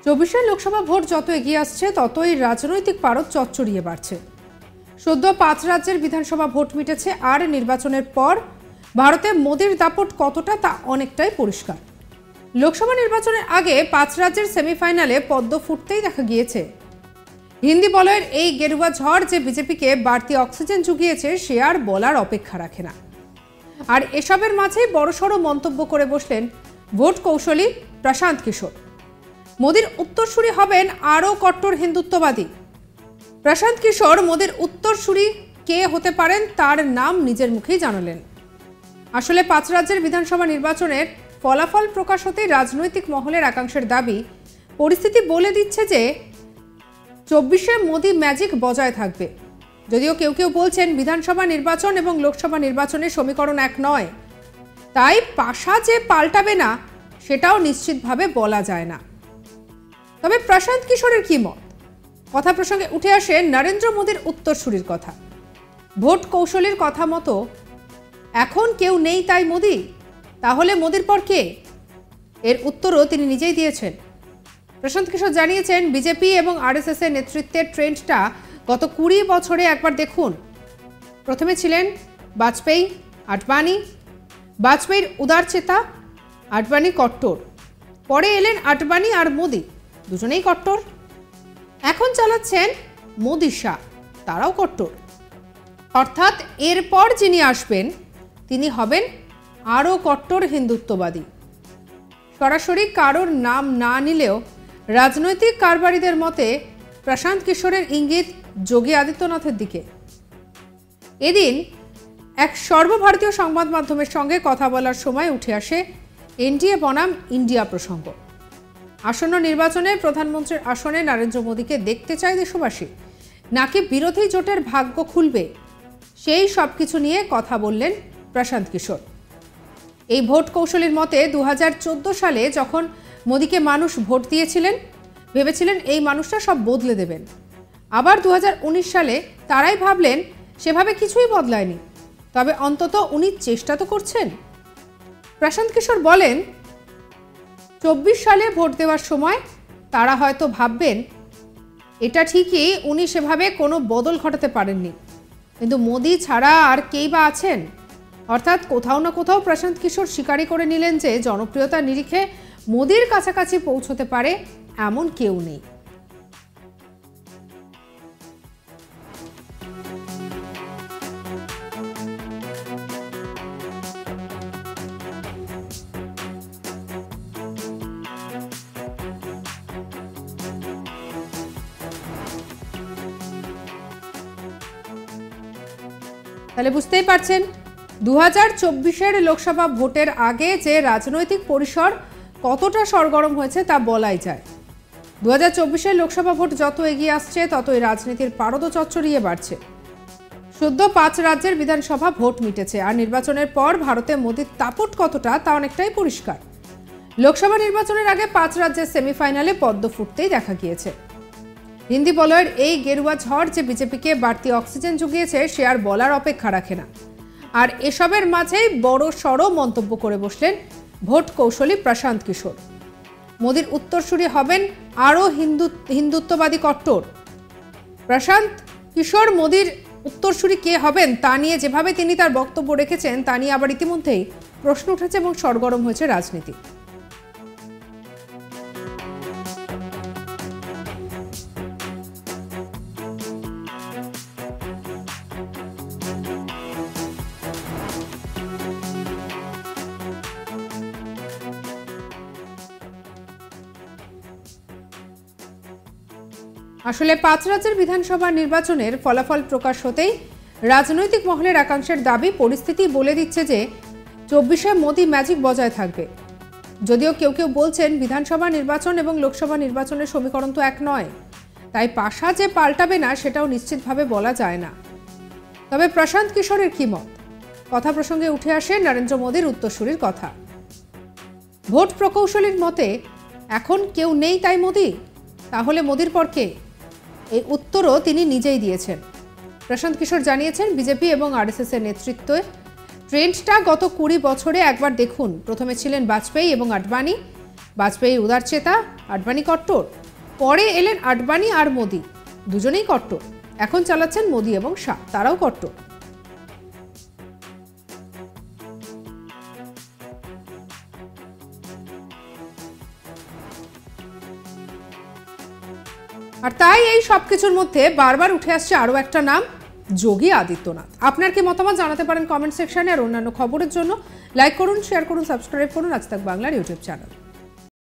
চব্বিশের লোকসভা ভোট যত এগিয়ে আসছে ততই রাজনৈতিক পারদ চচ্চড়িয়ে বাড়ছে। সদ্য 5 রাজ্যের বিধানসভা ভোট মিটেছে, আর নির্বাচনের পর ভারতে মোদির দাপট কতটা তা অনেকটাই পরিষ্কার। লোকসভা নির্বাচনের আগে 5 রাজ্যের সেমিফাইনালে পদ্ম ফুটতেই দেখা গিয়েছে। হিন্দি বলয়ের এই গেরুয়া ঝড় যে বিজেপিকে বাড়তি অক্সিজেন জুগিয়েছে সে আর বলার অপেক্ষা রাখে না। আর এসবের মাঝেই বড়সড় মন্তব্য করে বসলেন ভোট কৌশলী প্রশান্ত কিশোর। মোদির উত্তরসূরি হবেন আরও কট্টর হিন্দুত্ববাদী। প্রশান্ত কিশোর মোদির উত্তরসূরি কে হতে পারেন তার নাম নিজের মুখেই জানালেন। আসলে 5 রাজ্যের বিধানসভা নির্বাচনের ফলাফল প্রকাশ হতেই রাজনৈতিক মহলের একাংশের দাবি, পরিস্থিতি বলে দিচ্ছে যে 24-এ মোদি ম্যাজিক বজায় থাকবে। যদিও কেউ কেউ বলছেন বিধানসভা নির্বাচন এবং লোকসভা নির্বাচনের সমীকরণ এক নয়, তাই পাশা যে পাল্টাবে না সেটাও নিশ্চিতভাবে বলা যায় না। তবে প্রশান্ত কিশোরের কি মত? কথা প্রসঙ্গে উঠে আসে নরেন্দ্র মোদির উত্তরসূরির কথা। ভোট কৌশলীর কথা মতো এখন কেউ নেই তাই মোদি, তাহলে মোদির পর কে? এর উত্তরও তিনি নিজেই দিয়েছেন। প্রশান্ত কিশোর জানিয়েছেন, বিজেপি এবং আরএসএস এর নেতৃত্বের ট্রেন্ডটা গত 20 বছরে একবার দেখুন। প্রথমে ছিলেন বাজপেয়ী, আডবাণী। বাজপেয়ীর উদারচেতা, আডবাণী কট্টর। পরে এলেন আডবাণী আর মোদি, দুজনেই কট্টর। এখন চালাচ্ছেন মোদি শাহ, তারাও কট্টর। অর্থাৎ এরপর যিনি আসবেন তিনি হবেন আরও কট্টর হিন্দুত্ববাদী। সরাসরি কারোর নাম না নিলেও রাজনৈতিক কারবারিদের মতে প্রশান্ত কিশোরের ইঙ্গিত যোগী আদিত্যনাথের দিকে। এদিন এক সর্বভারতীয় সংবাদ মাধ্যমের সঙ্গে কথা বলার সময় উঠে আসে এনডিএ বনাম ইন্ডিয়া প্রসঙ্গ। আসন্ন নির্বাচনে প্রধানমন্ত্রীর আসনে নরেন্দ্র মোদীকে দেখতে চায় দেশবাসী, নাকি বিরোধী জোটের ভাগ্য খুলবে, সেই সব কিছু নিয়ে কথা বললেন প্রশান্ত কিশোর। এই ভোট কৌশলীর মতে 2014 সালে যখন মোদীকে মানুষ ভোট দিয়েছিলেন, ভেবেছিলেন এই মানুষটা সব বদলে দেবেন। আবার 2019 সালে তারাই ভাবলেন সেভাবে কিছুই বদলায়নি, তবে অন্তত উনি চেষ্টা তো করছেন। প্রশান্ত কিশোর বলেন, 24 সালে ভোট দেওয়ার সময় তারা হয়তো ভাববেন এটা ঠিকই উনি সেভাবে কোনো বদল ঘটাতে পারেননি, কিন্তু মোদি ছাড়া আর কেই বা আছেন। অর্থাৎ কোথাও না কোথাও প্রশান্ত কিশোর স্বীকারই করে নিলেন যে জনপ্রিয়তার নিরিখে মোদির কাছাকাছি পৌঁছতে পারে এমন কেউ নেই। তাহলে বুঝতেই পারছেন 2024-এর লোকসভা ভোটের আগে যে রাজনৈতিক পরিসর কতটা সরগরম হয়েছে তা বলাই যায়। 2024-এর লোকসভা ভোট যত এগিয়ে আসছে ততই রাজনীতির পারদ চচ্চড়িয়ে বাড়ছে। সদ্য 5 রাজ্যের বিধানসভা ভোট মিটেছে, আর নির্বাচনের পর ভারতে মোদির দাপট কতটা তা অনেকটাই পরিষ্কার। লোকসভা নির্বাচনের আগে 5 রাজ্যের সেমিফাইনালে পদ্ম ফুটতেই দেখা গিয়েছে। হিন্দি বলয়ের এই গেরুয়া ঝড় যে বিজেপিকে বাড়তি অক্সিজেন জুগিয়েছে সে আর বলার অপেক্ষা রাখে না। আর এসবের মাঝেই বড় সড় মন্তব্য করে বসলেন ভোট কৌশলী প্রশান্ত কিশোর। মোদির উত্তরসূরি হবেন আরও হিন্দুত্ববাদী কট্টর। প্রশান্ত কিশোর মোদির উত্তরসূরি কে হবেন তা নিয়ে যেভাবে তিনি তার বক্তব্য রেখেছেন তা নিয়ে আবার ইতিমধ্যেই প্রশ্ন উঠেছে এবং সরগরম হয়েছে রাজনীতি। আসলে 5 রাজ্যের বিধানসভা নির্বাচনের ফলাফল প্রকাশ হতেই রাজনৈতিক মহলের একাংশের দাবি, পরিস্থিতি বলে দিচ্ছে যে 24-এ মোদি ম্যাজিক বজায় থাকবে। যদিও কেউ কেউ বলছেন বিধানসভা নির্বাচন এবং লোকসভা নির্বাচনের সমীকরণ তো এক নয়, তাই পাশা যে পাল্টাবে না সেটাও নিশ্চিতভাবে বলা যায় না। তবে প্রশান্ত কিশোরের কি মত? কথা প্রসঙ্গে উঠে আসে নরেন্দ্র মোদির উত্তরসূরির কথা। ভোট প্রকৌশলীর মতে এখন কেউ নেই তাই মোদি, তাহলে মোদির পর কে? এই উত্তরও তিনি নিজেই দিয়েছেন। প্রশান্ত কিশোর জানিয়েছেন, বিজেপি এবং আরএসএস এর নেতৃত্বের ট্রেন্ডটা গত 20 বছরে একবার দেখুন। প্রথমে ছিলেন বাজপেয়ী এবং আডবাণী, বাজপেয়ী উদারচেতা, আডবাণী কট্টর। পরে এলেন আডবাণী আর মোদি, দুজনেই কট্টর। এখন চালাচ্ছেন মোদি এবং শাহ, তারাও কট্টর। আর তাই এই সবকিছুর মধ্যে বারবার উঠে আসছে আরো একটা নাম, যোগী আদিত্যনাথ। আপনার কি মতামত জানাতে পারেন কমেন্ট সেকশনে। আর অন্যান্য খবরের জন্য লাইক করুন, শেয়ার করুন, সাবস্ক্রাইব করুন আজ তাক বাংলার ইউটিউব চ্যানেল।